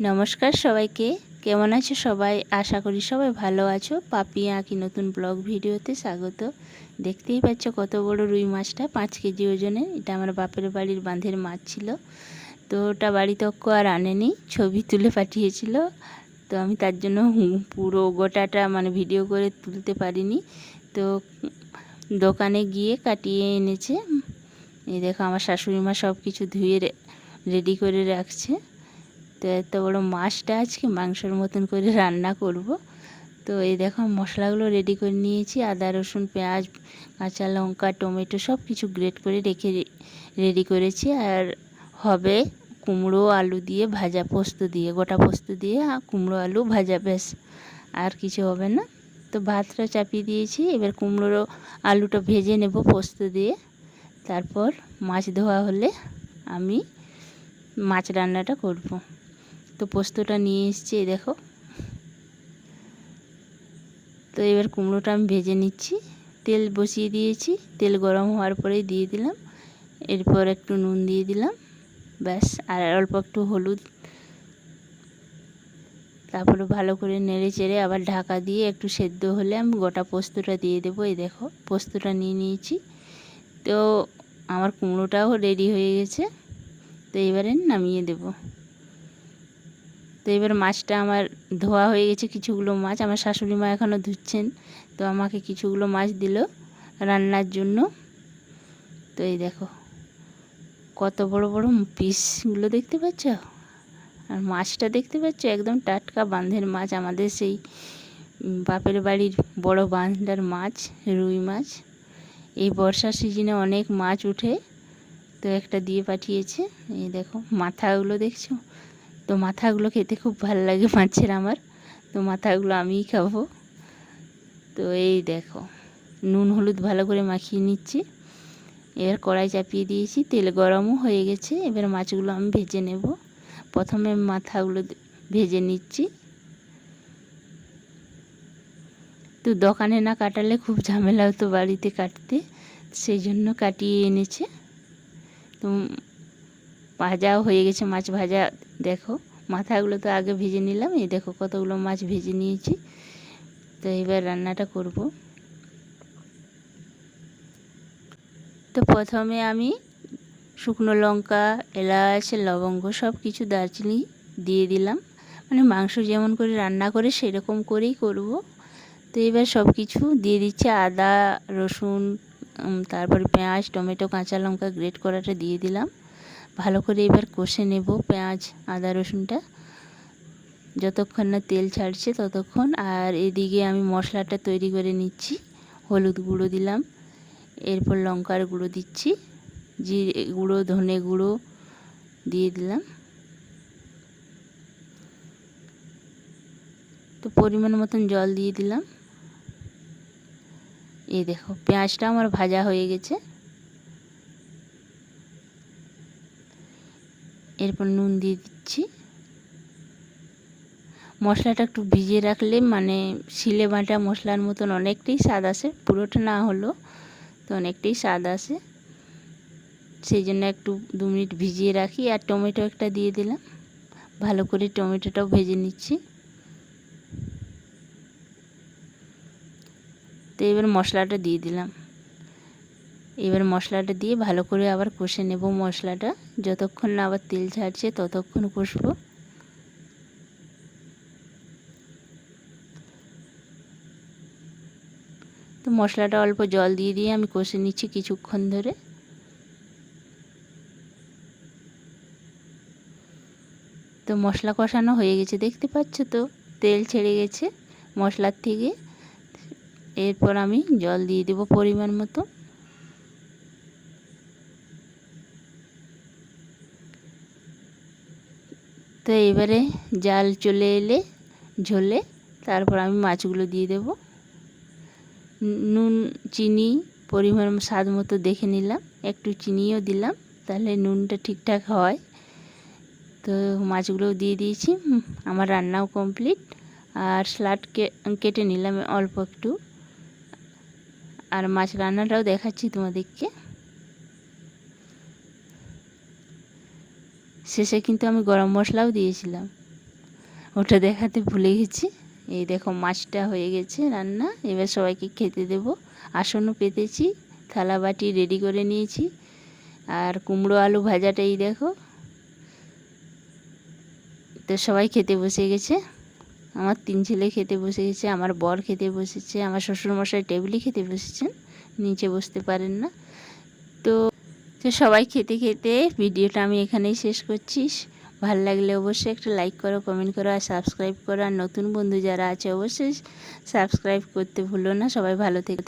নমস্কার সবাইকে, কেমন আছো সবাই? আশা করি সবাই ভালো আছো। পাপিয়া আঁকি নতুন ব্লগ ভিডিওতে স্বাগত। দেখতেই পাচ্ছ কত বড় রুই মাছটা, 5 কেজি ওজনের। এটা আমার বাপের বাড়ির বাঁধের মাছ ছিল, তো ওটা বাড়িতে আর আনেনি, ছবি তুলে পাঠিয়েছিল। তো আমি তার জন্য পুরো গোটাটা ভিডিও করে তুলতে পারিনি। তো দোকানে গিয়ে কাটিয়ে এনেছে। এই দেখো আমার শাশুড়ি মা সব কিছু ধুয়ে রেডি করে রাখছে। তো এত বড় মাছটা আজকে মাংসের মতন করে রান্না করব। তো এই দেখো মশলাগুলো রেডি করে নিয়েছি। আদা, রসুন, পেঁয়াজ, কাঁচা লঙ্কা, টমেটো সব কিছু গ্রেট করে রেখে রেডি করেছি। আর হবে কুমড়ো আলু দিয়ে ভাজা, পোস্ত দিয়ে, গোটা পোস্ত দিয়ে কুমড়ো আলু ভাজা, ব্যাস আর কিছু হবে না। তো ভাতটা চাপিয়ে দিয়েছি, এবার কুমড়ো আলুটা ভেজে নেব পোস্ত দিয়ে। তারপর মাছ ধোয়া হলে আমি মাছ রান্নাটা করব। তো পোস্তটা নিয়ে এসেছি, দেখো। তো এবার কুমড়োটা আমি ভেজে নিচ্ছি। তেল বসিয়ে দিয়েছি, তেল গরম হওয়ার পরেই দিয়ে দিলাম। এরপর একটু নুন দিয়ে দিলাম, ব্যাস। আর অল্প একটু হলুদ। তারপরে ভালো করে নেড়ে চেড়ে আবার ঢাকা দিয়ে একটু সেদ্ধ হলে আমি গোটা পোস্তটা দিয়ে দেবো। এই দেখো পোস্তটা নিয়ে নিয়েছি। তো আমার কুমড়োটাও রেডি হয়ে গেছে। তো এবারে নামিয়ে দেবো। তো এবার মাছটা আমার ধোয়া হয়ে গেছে। কিছুগুলো মাছ আমার শাশুড়ি মা এখনও ধুচ্ছেন, তো আমাকে কিছুগুলো মাছ দিল রান্নার জন্য। তো এই দেখো কত বড় বড় পিসগুলো দেখতে পাচ্ছ, আর মাছটা দেখতে পাচ্ছ একদম টাটকা বাঁধের মাছ, আমাদের সেই বাপের বাড়ির বড় বাঁধটার মাছ, রুই মাছ। এই বর্ষার সিজনে অনেক মাছ উঠে, তো একটা দিয়ে পাঠিয়েছে। এই দেখো মাথাগুলো দেখছো, তো মাথাগুলো খেতে খুব ভালো লাগে মাছের আমার, তো মাথাগুলো আমিই খাবো। তো এই দেখো নুন হলুদ ভালো করে মাখিয়ে নিচ্ছি। এবার কড়াই চাপিয়ে দিয়েছি, তেল গরমও হয়ে গেছে। এবার মাছগুলো আমি ভেজে নেব। প্রথমে মাথাগুলো ভেজে নিচ্ছি। তো দোকানে না কাটালে খুব ঝামেলা হতো বাড়িতে কাটতে, সেই জন্য কাটিয়ে এনেছে। তো ভাজাও হয়ে গেছে মাছ ভাজা। দেখো মাথাগুলো তো আগে ভেজে নিলাম। এই দেখো কতগুলো মাছ ভেজে নিয়েছি। তো এবার রান্নাটা করব। তো প্রথমে আমি শুকনো লঙ্কা, এলাচ, লবঙ্গ সব কিছু, দারচিনি দিয়ে দিলাম। মাংস যেমন করে রান্না করে সেরকম করেই করব। তো এবার সব কিছু দিয়ে দিচ্ছি, আদা, রসুন, তারপরে পেঁয়াজ, টমেটো, কাঁচা লঙ্কা গ্রেট করাটা দিয়ে দিলাম। ভালো করে এবার কষে নেব পেঁয়াজ, আদা, রসুনটা যতক্ষণ না তেল ছাড়ছে ততক্ষণ। আর এদিকে আমি মশলাটা তৈরি করে নিচ্ছি। হলুদ গুঁড়ো দিলাম, এরপর লঙ্কার গুঁড়ো দিচ্ছি, জিরে গুঁড়ো, ধনে গুঁড়ো দিয়ে দিলাম। তো পরিমাণ মতন জল দিয়ে দিলাম। এই দেখো পেঁয়াজটা আমার ভাজা হয়ে গেছে। এরপর নুন দিয়ে দিচ্ছি। মশলাটা একটু ভিজিয়ে রাখলে শিলে বাটা মশলার মতন অনেকটাই স্বাদ আসে, পুরোটা না হলেও তো অনেকটাই স্বাদ আসে। সেই জন্য একটু 2 মিনিট ভিজিয়ে রাখি। আর টমেটো একটা দিয়ে দিলাম, ভালো করে টমেটোটাও ভেজে নিচ্ছি। তো এবার মশলাটা দিয়ে দিলাম। এবার মশলাটা দিয়ে ভালো করে আবার কষে নেব। মশলাটা যতক্ষণ না আবার তেল ছাড়ছে ততক্ষণ কষবো। তো মশলাটা অল্প জল দিয়ে আমি কষে নিচ্ছি কিছুক্ষণ ধরে। তো মশলা কষানো হয়ে গেছে, দেখতে পাচ্ছ তো তেল ছেড়ে গেছে মশলার থেকে। এরপর আমি জল দিয়ে দেব পরিমাণ মতো। তো এবারে জাল চলে এলে ঝোলে, তারপর আমি মাছগুলো দিয়ে দেব। নুন চিনি পরিমাণ স্বাদ মতো দেখে নিলাম, একটু চিনিও দিলাম, তাহলে নুনটা ঠিকঠাক হয়। তো মাছগুলোও দিয়ে দিয়েছি। আমার রান্নাও কমপ্লিট। আর স্যালাড কেটে নিলাম অল্প একটু। আর মাছ রান্নাটাও দেখাচ্ছি তোমাদেরকে। শেষে কিন্তু আমি গরম মশলাও দিয়েছিলাম। ওটা দেখাতে ভুলে গেছি। এই দেখো মাছটা হয়ে গেছে রান্না, এবার সবাইকে খেতে দেব। আসনও পেতেছি, থালা বাটি রেডি করে নিয়েছি। আর কুমড়ো আলু ভাজাটা এই দেখো। তো সবাই খেতে বসে গেছে, আমার 3 ছেলে খেতে বসে গেছে, আমার বর খেতে বসেছে, আমার শ্বশুরমশাই টেবিলে খেতে বসেছেন, নিচে বসতে পারেন না। তো সবাই খেতে খেতে ভিডিওটা আমি এখানেই শেষ করছি। ভালো লাগলে অবশ্যই একটা লাইক করো, কমেন্ট করো আর সাবস্ক্রাইব করো। আর নতুন বন্ধু যারা আছে অবশ্যই সাবস্ক্রাইব করতে ভুলো না। সবাই ভালো থেকে